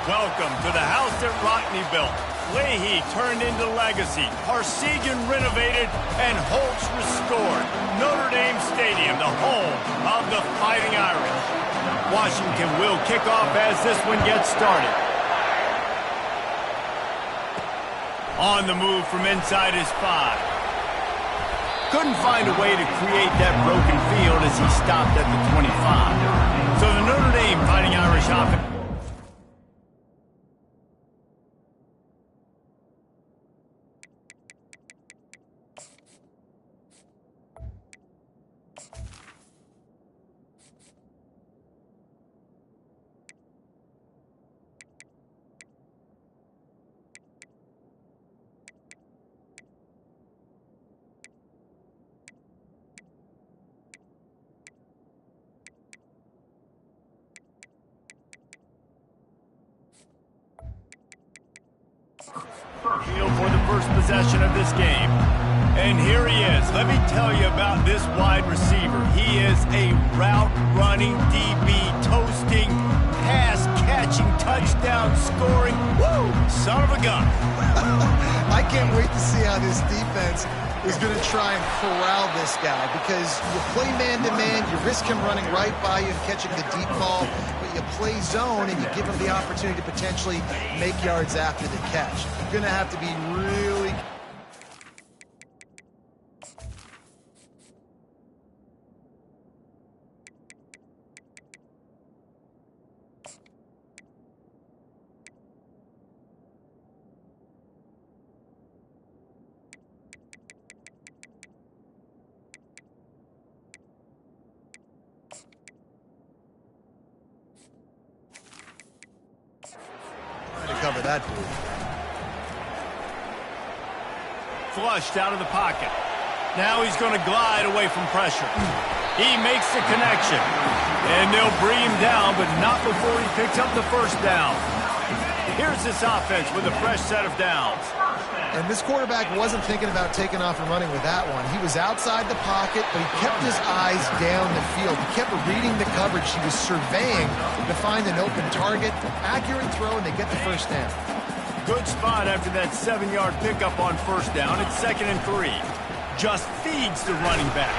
Welcome to the house that Rockne built. Leahy turned into legacy. Parsegian renovated and Holtz restored. Notre Dame Stadium, the home of the Fighting Irish. Washington will kick off as this one gets started. On the move from inside his 5. Couldn't find a way to create that broken field as he stopped at the 25. So the Notre Dame Fighting Irish offense. Field for the first possession of this game. And here he is. Let me tell you about this wide receiver. He is a route-running DB, toasting, pass-catching, touchdown-scoring, woo, son of a gun. I can't wait to see how this defense is going to try and corral this guy, because you play man-to-man, you risk him running right by you and catching the deep ball, but you play zone and you give him the opportunity to potentially make yards after the catch. You're going to have to be really... cover that dude. Flushed out of the pocket. Now he's going to glide away from pressure. He makes the connection. And they'll bring him down, but not before he picks up the first down. Here's this offense with a fresh set of downs. And this quarterback wasn't thinking about taking off and running with that one. He was outside the pocket, but he kept his eyes down the field. He kept reading the coverage. He was surveying to find an open target. Accurate throw, and they get the first down. Good spot after that 7-yard pickup on first down. It's 2nd and 3. Just feeds the running back.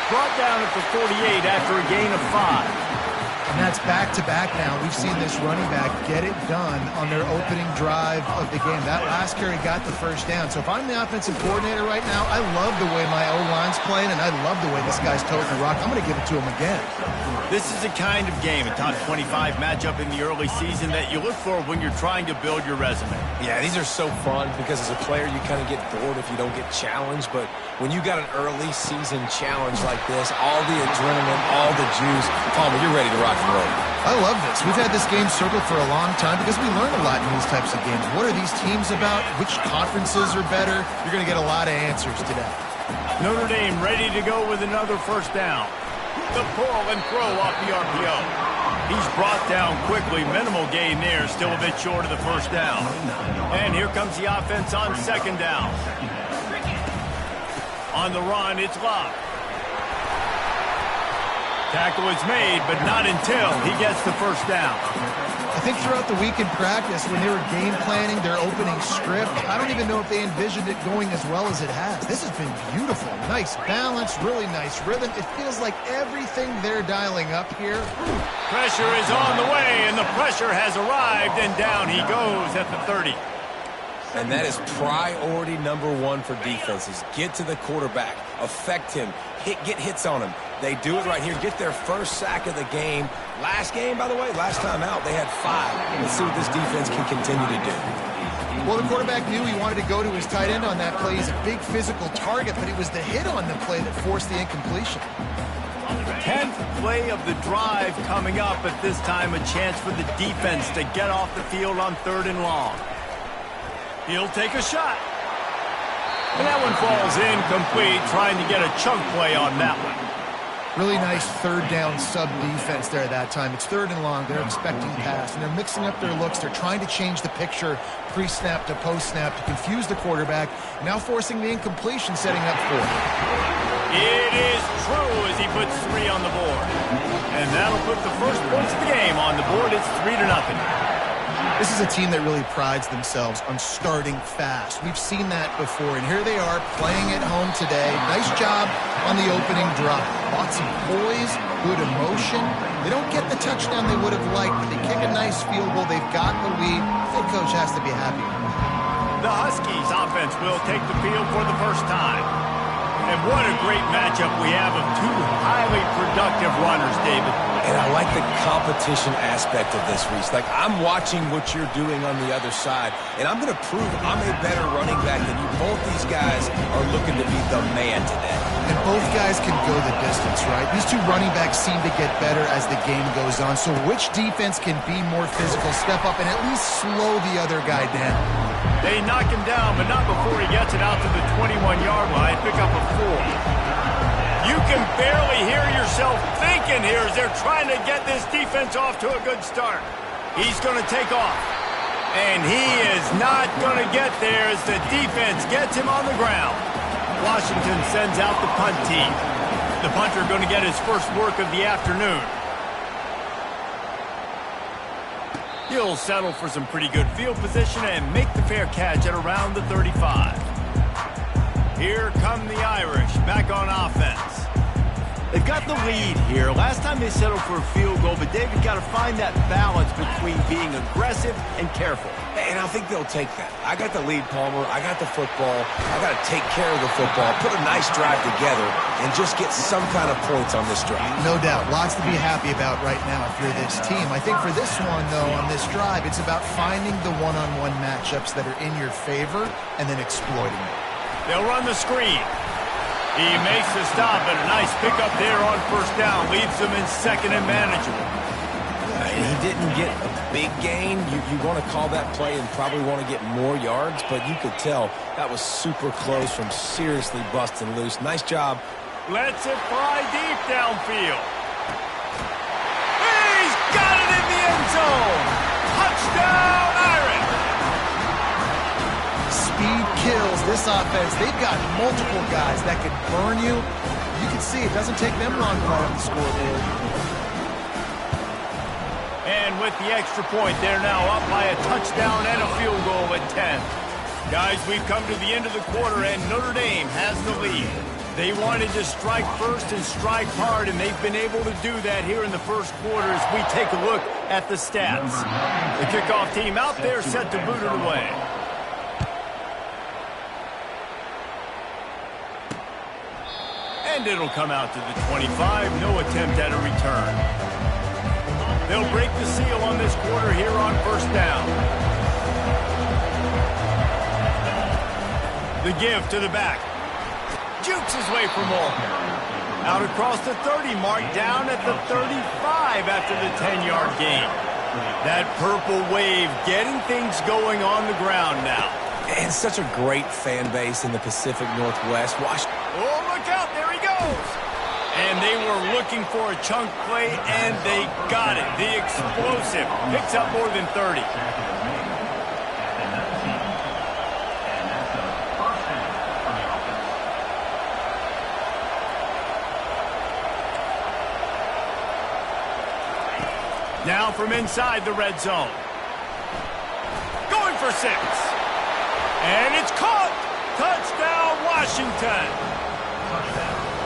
Brought down at the 48 after a gain of 5. And that's back-to-back now. We've seen this running back get it done on their opening drive of the game. That last carry got the first down. So if I'm the offensive coordinator right now, I love the way my O-line's playing, and I love the way this guy's toting the rock. I'm going to give it to him again. This is a kind of game, a top 25 matchup in the early season that you look for when you're trying to build your resume. Yeah, these are so fun because as a player, you kind of get bored if you don't get challenged. But when you got an early season challenge like this, all the adrenaline, all the juice, Palmer, you're ready to rock and roll. I love this. We've had this game circled for a long time because we learn a lot in these types of games. What are these teams about? Which conferences are better? You're going to get a lot of answers today. Notre Dame ready to go with another first down. The pull and throw off the RPO. He's brought down quickly. Minimal gain there. Still a bit short of the first down. And here comes the offense on 2nd down. On the run, it's Locke. Tackle is made, but not until he gets the first down. I think throughout the week in practice, when they were game planning their opening script, I don't even know if they envisioned it going as well as it has. This has been beautiful. Nice balance, really nice rhythm. It feels like everything they're dialing up here. Pressure is on the way, and the pressure has arrived, and down he goes at the 30. And that is priority number 1 for defenses. Get to the quarterback, affect him, get hits on him. They do it right here, get their first sack of the game. Last game, by the way, last time out, they had 5. Let's see what this defense can continue to do. Well, the quarterback knew he wanted to go to his tight end on that play. He's a big physical target, but it was the hit on the play that forced the incompletion. 10th play of the drive coming up. At this time, a chance for the defense to get off the field on 3rd and long. He'll take a shot. And that one falls incomplete, trying to get a chunk play on that one. Really nice 3rd down sub defense there that time. It's 3rd and long. They're expecting pass, and they're mixing up their looks. They're trying to change the picture pre-snap to post-snap to confuse the quarterback, now forcing the incompletion, setting up 4. It is true as he puts 3 on the board. And that'll put the first points of the game on the board. It's 3-0. This is a team that really prides themselves on starting fast. We've seen that before, and here they are playing at home today. Nice job on the opening drive. Lots of poise, good emotion. They don't get the touchdown they would have liked, but they kick a nice field goal. They've got the lead. Head coach has to be happy. The Huskies offense will take the field for the first time. And what a great matchup we have of two highly productive runners, David. And I like the competition aspect of this, Reese. Like, I'm watching what you're doing on the other side, and I'm going to prove I'm a better running back than you. Both these guys are looking to be the man today. And both guys can go the distance, right? These two running backs seem to get better as the game goes on. So which defense can be more physical, step up, and at least slow the other guy down? They knock him down, but not before he gets it out to the 21-yard line. Pick up a 4. You can barely hear yourself thinking here as they're trying to get this defense off to a good start. He's going to take off. And he is not going to get there as the defense gets him on the ground. Washington sends out the punt team. The punter going to get his first work of the afternoon. He'll settle for some pretty good field position and make the fair catch at around the 35. Here come the Irish back on offense. They've got the lead here. Last time they settled for a field goal, but David got to find that balance between being aggressive and careful. And I think they'll take that. I got the lead, Palmer. I got the football. I got to take care of the football, put a nice drive together, and just get some kind of points on this drive. No doubt. Lots to be happy about right now if you're this team. I think for this one, though, on this drive, it's about finding the one-on-one matchups that are in your favor and then exploiting them. They'll run the screen. He makes the stop, and a nice pickup there on first down. Leaves them in second and manageable. He didn't get a big gain. You want to call that play and probably want to get more yards, but you could tell that was super close from seriously busting loose. Nice job. Lets it fly deep downfield. He's got it in the end zone. Touchdown, Irish. Speed kills this offense. They've got multiple guys that can burn you. You can see it doesn't take them long to put on the scoreboard. And with the extra point, they're now up by a touchdown and a field goal at 10. Guys, we've come to the end of the quarter, and Notre Dame has the lead. They wanted to strike first and strike hard, and they've been able to do that here in the first quarter as we take a look at the stats. The kickoff team out there set to boot it away. And it'll come out to the 25. No attempt at a return. They'll break the seal on this quarter here on first down. The give to the back. Jukes his way for more. Out across the 30 mark, down at the 35 after the 10-yard gain. That purple wave getting things going on the ground now. And such a great fan base in the Pacific Northwest. Oh, look out, there he goes. And they were looking for a chunk play, and they got it. The explosive picks up more than 30. Now from inside the red zone. Going for 6. And it's caught. Touchdown, Washington.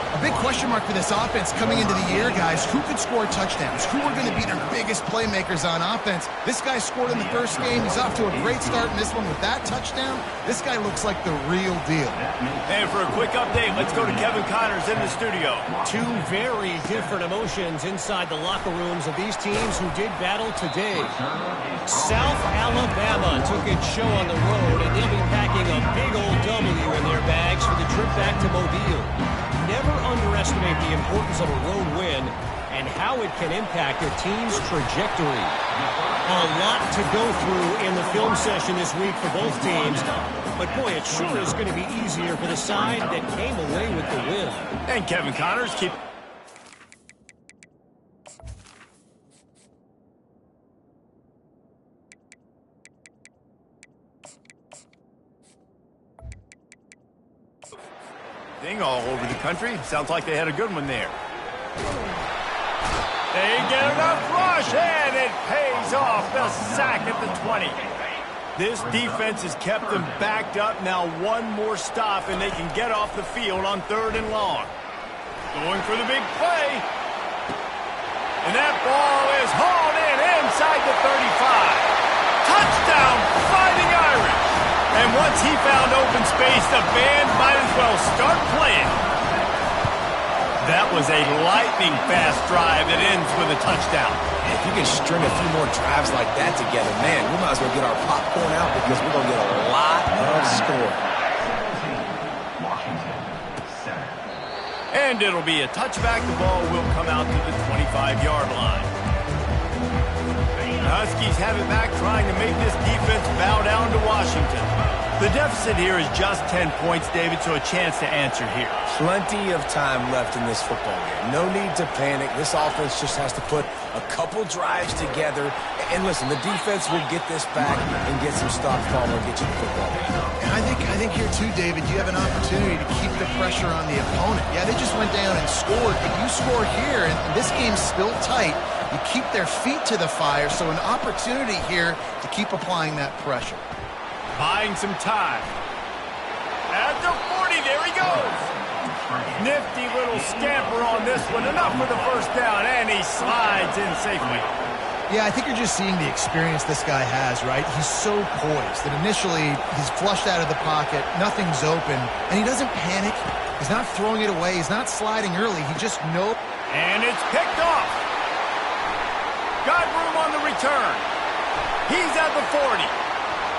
A big question mark for this offense coming into the year, guys. Who could score touchdowns? Who are going to be their biggest playmakers on offense? This guy scored in the first game. He's off to a great start in this one with that touchdown. This guy looks like the real deal. And for a quick update, let's go to Kevin Connors in the studio. Two very different emotions inside the locker rooms of these teams who did battle today. South Alabama took its show on the road, and they'll be packing a big old W in their bags for the trip back to Mobile. Never underestimate the importance of a road win and how it can impact a team's trajectory. A lot to go through in the film session this week for both teams, but boy, it sure is going to be easier for the side that came away with the win. And Kevin Connors keep... all over the country. Sounds like they had a good one there. They get enough rush, and it pays off. The sack at the 20. This defense has kept them backed up. Now one more stop, and they can get off the field on 3rd and long. Going for the big play. And that ball is hauled in inside the 35. Touchdown, Fighting Irish. And once he found open space, the band might as well start playing. That was a lightning-fast drive that ends with a touchdown. If you can string a few more drives like that together, man, we might as well get our popcorn out because we're going to get a lot of score. And it'll be a touchback. The ball will come out to the 25-yard line. The Huskies have it back, trying to make this defense bow down to Washington. The deficit here is just 10 points, David, so a chance to answer here. Plenty of time left in this football game. No need to panic. This offense just has to put a couple drives together. And listen, the defense will get this back and get some stops calling and get you the football game. And I think here too, David, you have an opportunity to keep the pressure on the opponent. Yeah, they just went down and scored, but you score here, and this game's still tight. You keep their feet to the fire, so an opportunity here to keep applying that pressure. Buying some time. At the 40, there he goes. Nifty little scamper on this one. Enough for the first down, and he slides in safely. Yeah, I think you're just seeing the experience this guy has, right? He's so poised that initially he's flushed out of the pocket, nothing's open, and he doesn't panic. He's not throwing it away. He's not sliding early. He just knows. And it's picked off. Got room on the return. He's at the 40.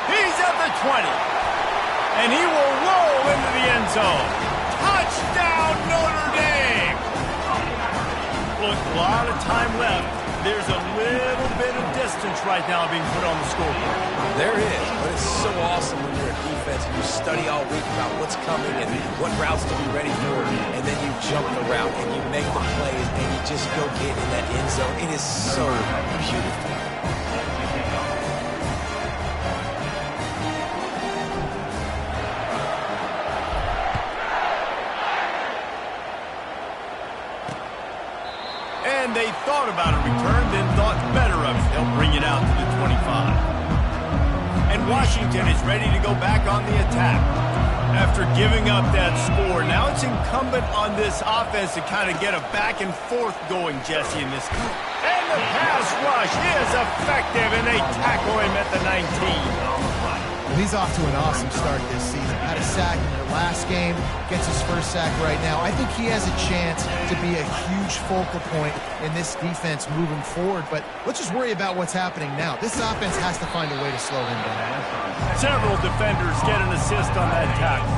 He's at the 20. And he will roll into the end zone. Touchdown, Notre Dame! Look, a lot of time left. There's a little bit of distance right now being put on the scoreboard. There is, but it's so awesome when you're a defense and you study all week about what's coming and what routes to be ready for, and then you jump the route and you make the plays and you just go get in that end zone. It is so beautiful. And they thought about a return, then thought better of it. They'll bring it out to the 25. And Washington is ready to go back on the attack. After giving up that score, now it's incumbent on this offense to kind of get a back and forth going, Jesse, in this game. And the pass rush is effective, and they tackle him at the 19. Well, he's off to an awesome start this season. Had a sack in their last game, gets his first sack right now. I think he has a chance to be a huge focal point in this defense moving forward, but let's just worry about what's happening now. This offense has to find a way to slow him down. Several defenders get an assist on that tackle.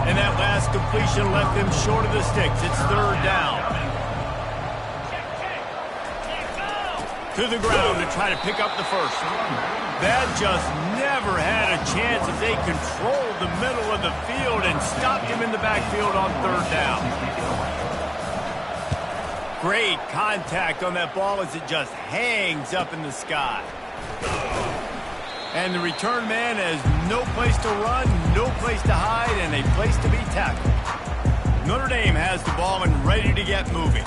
And that last completion left them short of the sticks. It's 3rd down. To the ground to try to pick up the first. That just never had a chance as they controlled the middle of the field and stopped him in the backfield on 3rd down. Great contact on that ball as it just hangs up in the sky. And the return man has no place to run, no place to hide, and a place to be tackled. Notre Dame has the ball and ready to get moving.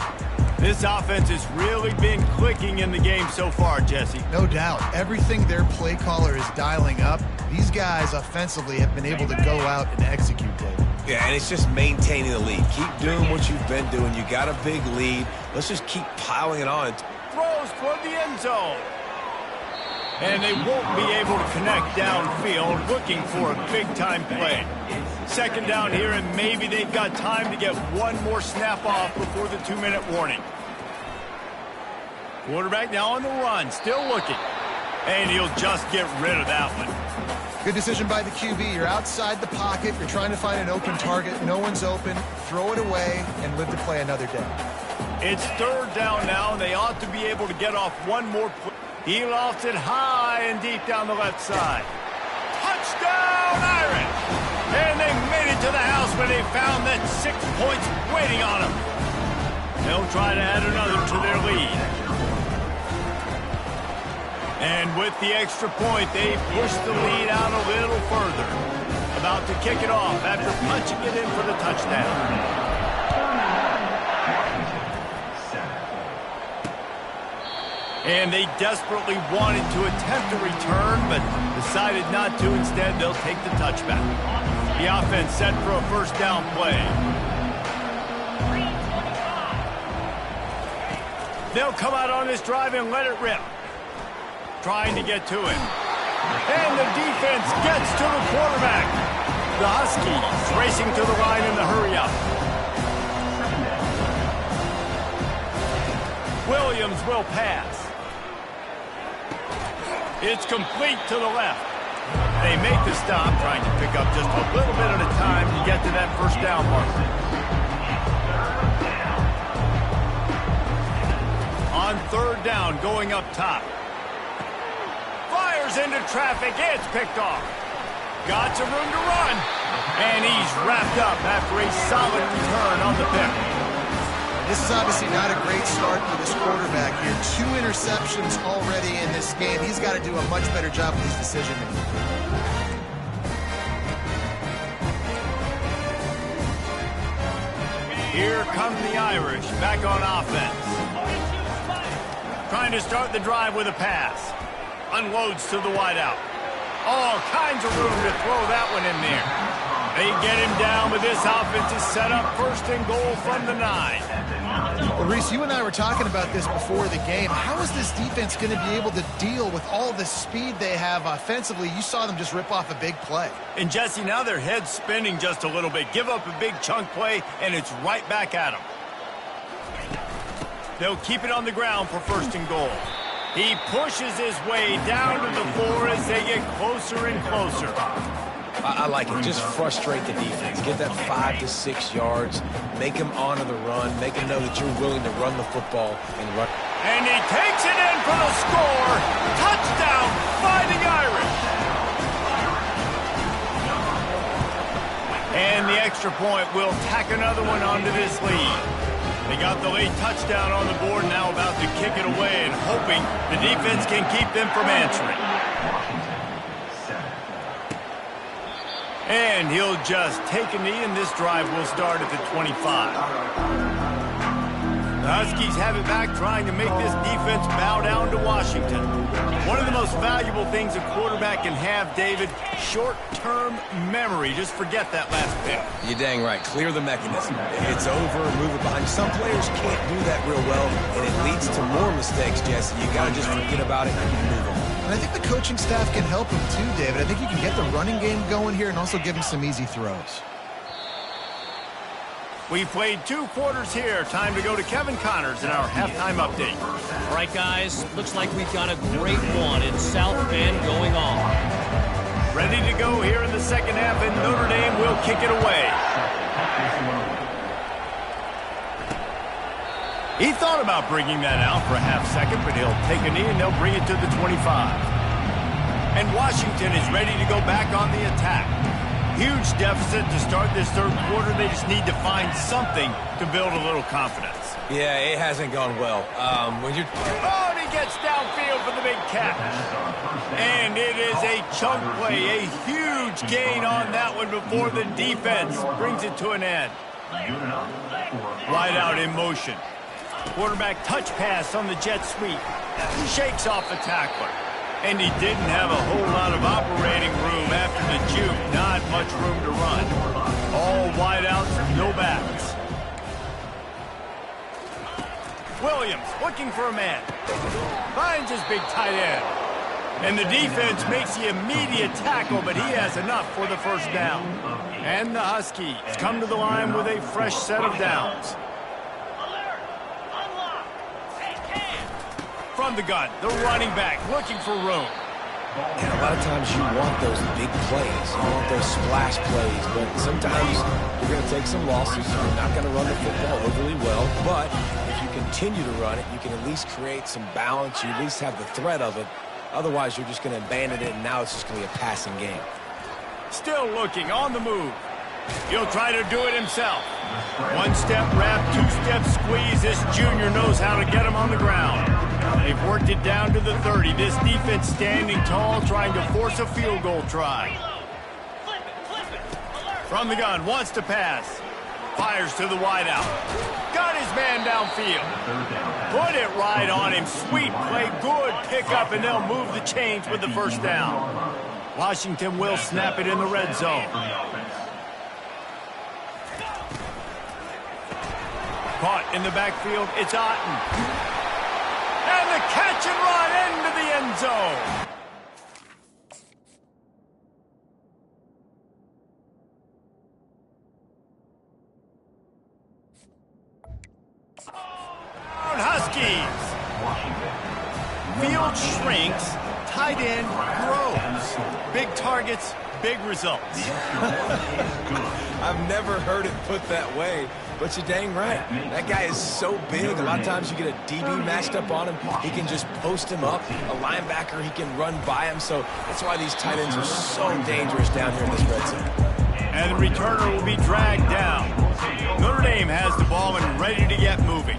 This offense has really been clicking in the game so far, Jesse. No doubt. Everything their play caller is dialing up, these guys offensively have been able to go out and execute, David. Yeah, and it's just maintaining the lead. Keep doing what you've been doing. You got a big lead. Let's just keep piling it on. Throws toward the end zone. And they won't be able to connect downfield, looking for a big-time play. 2nd down here, and maybe they've got time to get one more snap off before the 2-minute warning. Quarterback now on the run, still looking. And he'll just get rid of that one. Good decision by the QB. You're outside the pocket. You're trying to find an open target. No one's open. Throw it away and live to play another day. It's 3rd down now, and they ought to be able to get off one more play. He lofts it high and deep down the left side. Touchdown, Irish! And they made it to the house when they found that 6 points waiting on them. They'll try to add another to their lead. And with the extra point, they push the lead out a little further. About to kick it off after punching it in for the touchdown. And they desperately wanted to attempt a return, but decided not to. Instead, they'll take the touchback. The offense set for a first down play. They'll come out on this drive and let it rip. Trying to get to it. And the defense gets to the quarterback. The Huskies racing to the line in the hurry-up. Williams will pass. It's complete to the left. They make the stop, trying to pick up just a little bit at a time to get to that first down marker. On third down, going up top. Fires into traffic. It's picked off. Got some room to run. And he's wrapped up after a solid return on the pick. This is obviously not a great start for this quarterback here. 2 interceptions already in this game. He's got to do a much better job with his decision-making. Here come the Irish back on offense. Trying to start the drive with a pass. Unloads to the wideout. All kinds of room to throw that one in there. They get him down, but this offense is set up first and goal from the 9. Well, Reese, you and I were talking about this before the game. How is this defense going to be able to deal with all the speed they have offensively? You saw them just rip off a big play. And, Jesse, now their head's spinning just a little bit. Give up a big chunk play, and it's right back at them. They'll keep it on the ground for first and goal. He pushes his way down to the floor as they get closer and closer. I like it. Just frustrate the defense. Get that 5 to 6 yards. Make them honor the run. Make them know that you're willing to run the football and run. And he takes it in for the score. Touchdown, Fighting Irish. And the extra point will tack another one onto this lead. They got the late touchdown on the board, now about to kick it away and hoping the defense can keep them from answering. And he'll just take a knee, and this drive will start at the 25. The Huskies have it back, trying to make this defense bow down to Washington. One of the most valuable things a quarterback can have, David, short-term memory. Just forget that last pick. You're dang right. Clear the mechanism. It's over, move it behind. Some players can't do that real well, and it leads to more mistakes, Jesse. You got to just forget about it and move on. And I think the coaching staff can help him too, David. I think you can get the running game going here and also give him some easy throws. We played 2 quarters here. Time to go to Kevin Connors in our halftime update. All right, guys. Looks like we've got a great one in South Bend going on. Ready to go here in the second half, and Notre Dame will kick it away. He thought about bringing that out for a half second, but he'll take a knee and they'll bring it to the 25. And Washington is ready to go back on the attack. Huge deficit to start this third quarter. They just need to find something to build a little confidence. Yeah, it hasn't gone well. Oh, and he gets downfield for the big catch. And it is a chunk play, a huge gain on that one before the defense brings it to an end. Wide out in motion. Quarterback touch pass on the jet sweep. He shakes off the tackler. And he didn't have a whole lot of operating room after the juke. Not much room to run. All wide outs, no backs. Williams looking for a man. Finds his big tight end. And the defense makes the immediate tackle, but he has enough for the first down. And the Huskies come to the line with a fresh set of downs. From the gun, the running back looking for room. And a lot of times you want those big plays. You want those splash plays. But sometimes you're going to take some losses. You're not going to run the football overly well. But if you continue to run it, you can at least create some balance. You at least have the threat of it. Otherwise, you're just going to abandon it, and now it's just going to be a passing game. Still looking on the move. He'll try to do it himself. One-step wrap, two-step squeeze. This junior knows how to get him on the ground. They've worked it down to the 30. This defense standing tall, trying to force a field goal try. From the gun, wants to pass. Fires to the wideout. Got his man downfield. Put it right on him. Sweet play, good pickup, and they'll move the chains with the first down. Washington will snap it in the red zone. Caught in the backfield, it's Otten. And the catch and run into the end zone. Huskies. Field shrinks, tight end grows. Big targets, big results. I've never heard it put that way, but you're dang right. That guy is so big. A lot of times you get a DB matched up on him. He can just post him up. A linebacker, he can run by him. So that's why these tight ends are so dangerous down here in this red zone. And the returner will be dragged down. Notre Dame has the ball and ready to get moving.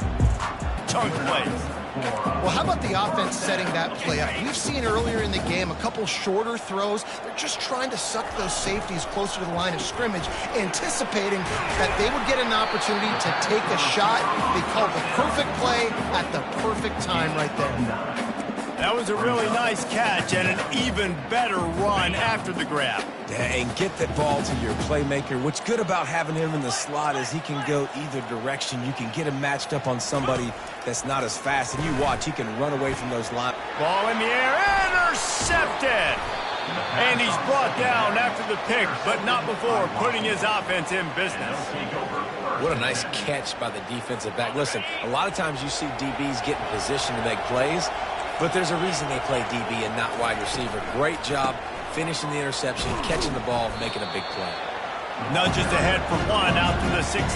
Chunk plays. Well, how about the offense setting that play up? We've seen earlier in the game a couple shorter throws. They're just trying to suck those safeties closer to the line of scrimmage, anticipating that they would get an opportunity to take a shot. They called the perfect play at the perfect time right there. That was a really nice catch and an even better run after the grab. And get that ball to your playmaker. What's good about having him in the slot is he can go either direction. You can get him matched up on somebody that's not as fast. And you watch, he can run away from those lines. Ball in the air, intercepted! And he's brought down after the pick, but not before putting his offense in business. What a nice catch by the defensive back. Listen, a lot of times you see DBs get in position to make plays, but there's a reason they play DB and not wide receiver. Great job finishing the interception, catching the ball, making a big play. Nudges ahead for one out to the 16.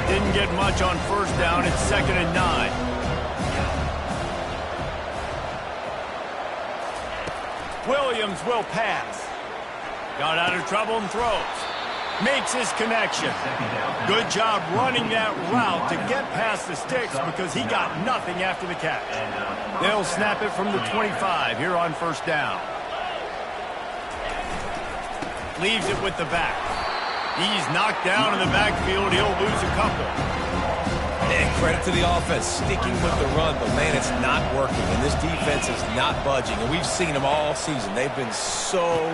Didn't get much on first down. It's 2nd and 9. Williams will pass. Got out of trouble and throws. Makes his connection. Good job running that route to get past the sticks because he got nothing after the catch. They'll snap it from the 25 here on first down. Leaves it with the back. He's knocked down in the backfield. He'll lose a couple. And credit to the offense, sticking with the run, but man, it's not working, and this defense is not budging, and we've seen them all season. They've been so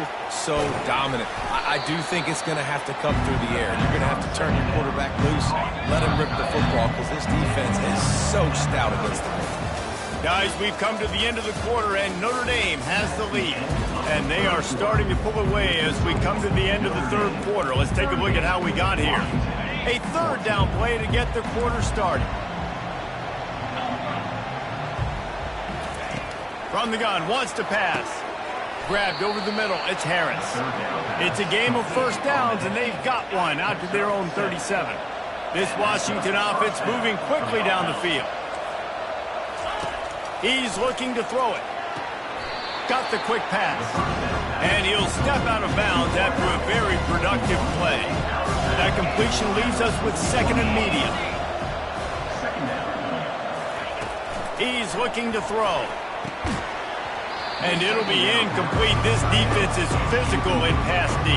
dominant. I do think it's going to have to come through the air. You're going to have to turn your quarterback loose, let him rip the football, because this defense is so stout against the run. Guys, we've come to the end of the quarter, and Notre Dame has the lead. And they are starting to pull away as we come to the end of the third quarter. Let's take a look at how we got here. A third down play to get the quarter started. From the gun, wants to pass. Grabbed over the middle, it's Harris. It's a game of first downs, and they've got one out to their own 37. This Washington offense moving quickly down the field. He's looking to throw it. Got the quick pass. And he'll step out of bounds after a very productive play. That completion leaves us with 2nd and medium. He's looking to throw. And it'll be incomplete. This defense is physical in pass D.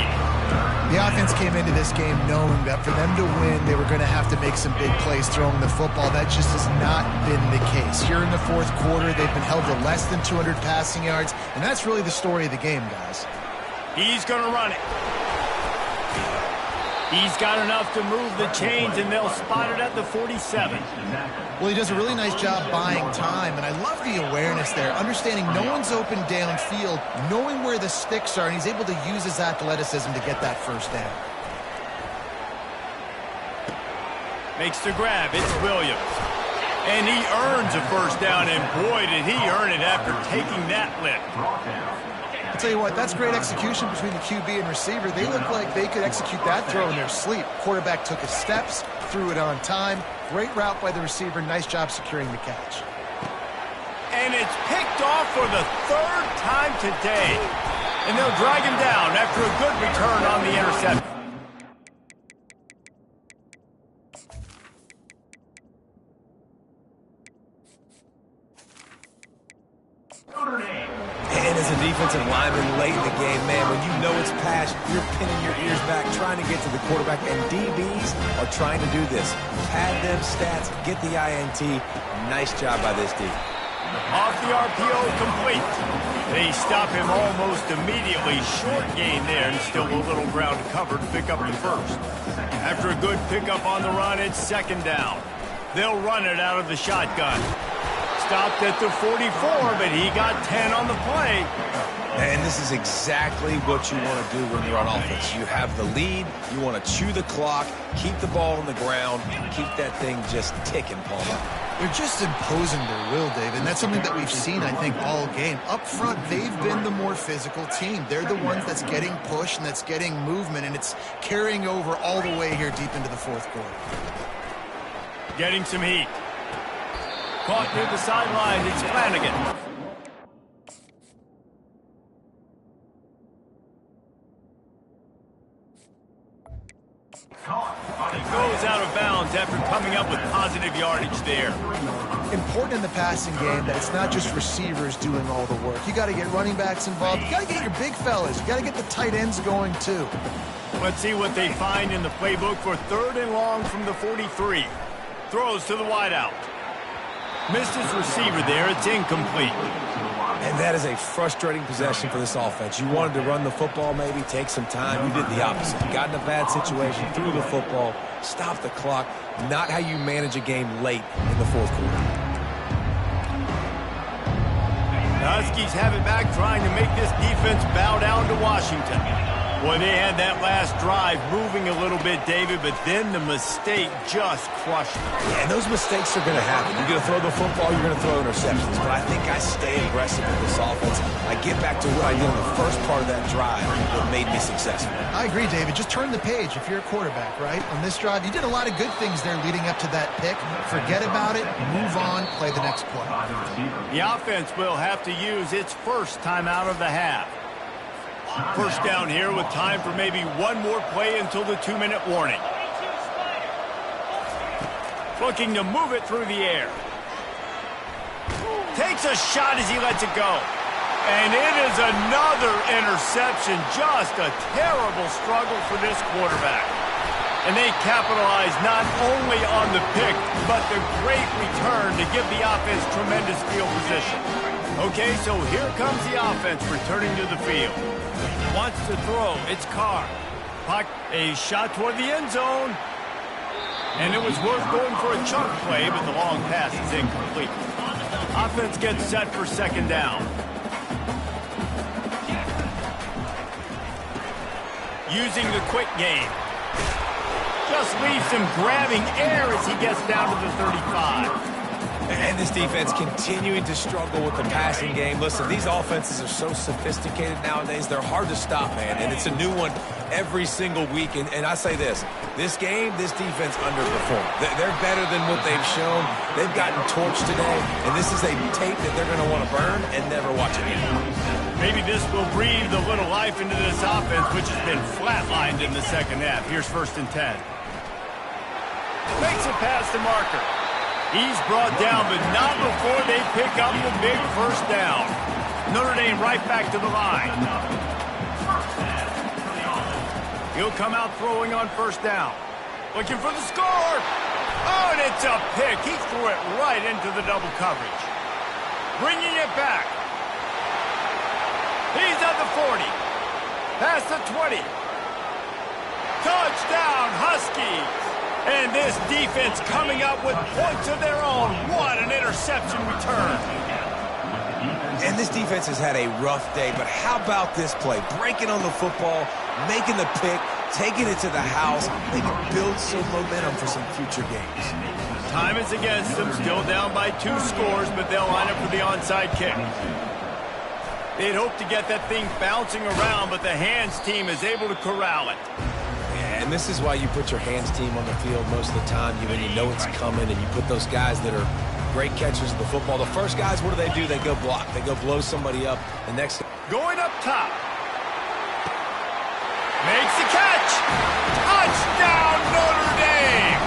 The offense came into this game knowing that for them to win, they were going to have to make some big plays throwing the football. That just has not been the case. Here in the fourth quarter, they've been held to less than 200 passing yards, and that's really the story of the game, guys. He's going to run it. He's got enough to move the chains, and they'll spot it at the 47. Well, he does a really nice job buying time, and I love the awareness there, understanding no one's open downfield, knowing where the sticks are, and he's able to use his athleticism to get that first down. Makes the grab. It's Williams. And he earns a first down, and boy, did he earn it after taking that lift. I'll tell you what, that's great execution between the QB and receiver. They look like they could execute that throw in their sleep. Quarterback took his steps, threw it on time. Great route by the receiver. Nice job securing the catch. And it's picked off for the third time today. And they'll drag him down after a good return on the interception. And as a defensive lineman late in the game, man, when you know it's pass, you're pinning your ears back, trying to get to the quarterback, and DBs are trying to do this. Pad them stats, get the INT. Nice job by this D. Off the RPO, complete. They stop him almost immediately. Short gain there, and still a little ground to cover to pick up the first. After a good pickup on the run, it's second down. They'll run it out of the shotgun. Stopped at the 44, but he got 10 on the play. And this is exactly what you want to do when you're on offense. You have the lead. You want to chew the clock, keep the ball on the ground, keep that thing just ticking, Palmer. They're just imposing their will, Dave, and that's something that we've seen, I think, all game. Up front, they've been the more physical team. They're the ones that's getting pushed and that's getting movement, and it's carrying over all the way here deep into the fourth quarter. Getting some heat. Caught near the sideline, it's Flanagan. He goes out of bounds after coming up with positive yardage there. Important in the passing game that it's not just receivers doing all the work. You got to get running backs involved. You got to get your big fellas. You got to get the tight ends going too. Let's see what they find in the playbook for 3rd and long from the 43. Throws to the wideout. Missed his receiver there. It's incomplete. And that is a frustrating possession for this offense. You wanted to run the football, maybe take some time. You did the opposite. You got in a bad situation, threw the football, stopped the clock. Not how you manage a game late in the fourth quarter. The Huskies have it back, trying to make this defense bow down to Washington. Boy, they had that last drive moving a little bit, David, but then the mistake just crushed them. Yeah, and those mistakes are going to happen. You're going to throw the football, you're going to throw interceptions. But I think I stay aggressive with this offense. I get back to what I did in the first part of that drive that made me successful. I agree, David. Just turn the page if you're a quarterback, right? On this drive, you did a lot of good things there leading up to that pick. Forget about it, move on, play the next play. The offense will have to use its first timeout of the half. First down here with time for maybe one more play until the 2-minute warning. Looking to move it through the air. Takes a shot as he lets it go. And it is another interception. Just a terrible struggle for this quarterback. And they capitalize not only on the pick, but the great return to give the offense tremendous field position. Okay, so here comes the offense returning to the field. Wants to throw. It's Carr. Puck, a shot toward the end zone. And it was worth going for a chunk play, but the long pass is incomplete. Offense gets set for second down. Using the quick game. Just leaves him grabbing air as he gets down to the 35. And this defense continuing to struggle with the passing game. Listen, these offenses are so sophisticated nowadays. They're hard to stop, man. And it's a new one every single week. And I say this game, this defense underperformed. They're better than what they've shown. They've gotten torched today. And this is a tape that they're going to want to burn and never watch again. Maybe this will breathe a little life into this offense, which has been flatlined in the second half. Here's 1st and 10. Makes it past the marker. He's brought down, but not before they pick up the big first down. Notre Dame right back to the line. He'll come out throwing on 1st down. Looking for the score. Oh, and it's a pick. He threw it right into the double coverage. Bringing it back. He's at the 40. Past the 20. Touchdown, Huskies. And this defense coming up with points of their own. What an interception return. And this defense has had a rough day, but how about this play? Breaking on the football, making the pick, taking it to the house. They can build some momentum for some future games. Time is against them, still down by 2 scores, but they'll line up for the onside kick. They'd hope to get that thing bouncing around, but the hands team is able to corral it. And this is why you put your hands team on the field most of the time. When you know it's coming, and you put those guys that are great catchers of the football. The first guys, what do? They go block. They go blow somebody up. The next going up top. Makes the catch. Touchdown, Notre Dame.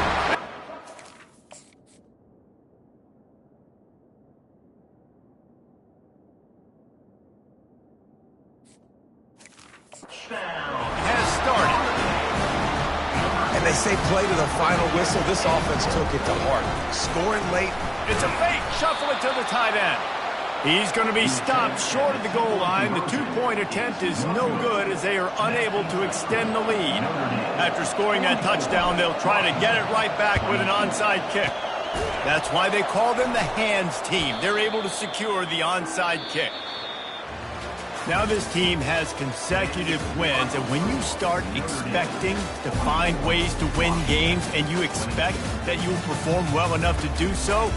They say play to the final whistle. This offense took it to heart. Scoring late. It's a fake. Shuffle it to the tight end. He's going to be stopped short of the goal line. The 2-point attempt is no good as they are unable to extend the lead. After scoring that touchdown, they'll try to get it right back with an onside kick. That's why they call them the hands team. They're able to secure the onside kick. Now this team has consecutive wins, and when you start expecting to find ways to win games and you expect that you'll perform well enough to do so,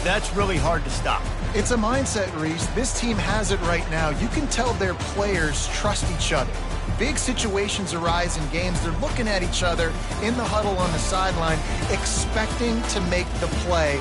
that's really hard to stop. It's a mindset, Reese. This team has it right now. You can tell their players trust each other. Big situations arise in games. They're looking at each other in the huddle on the sideline, expecting to make the play.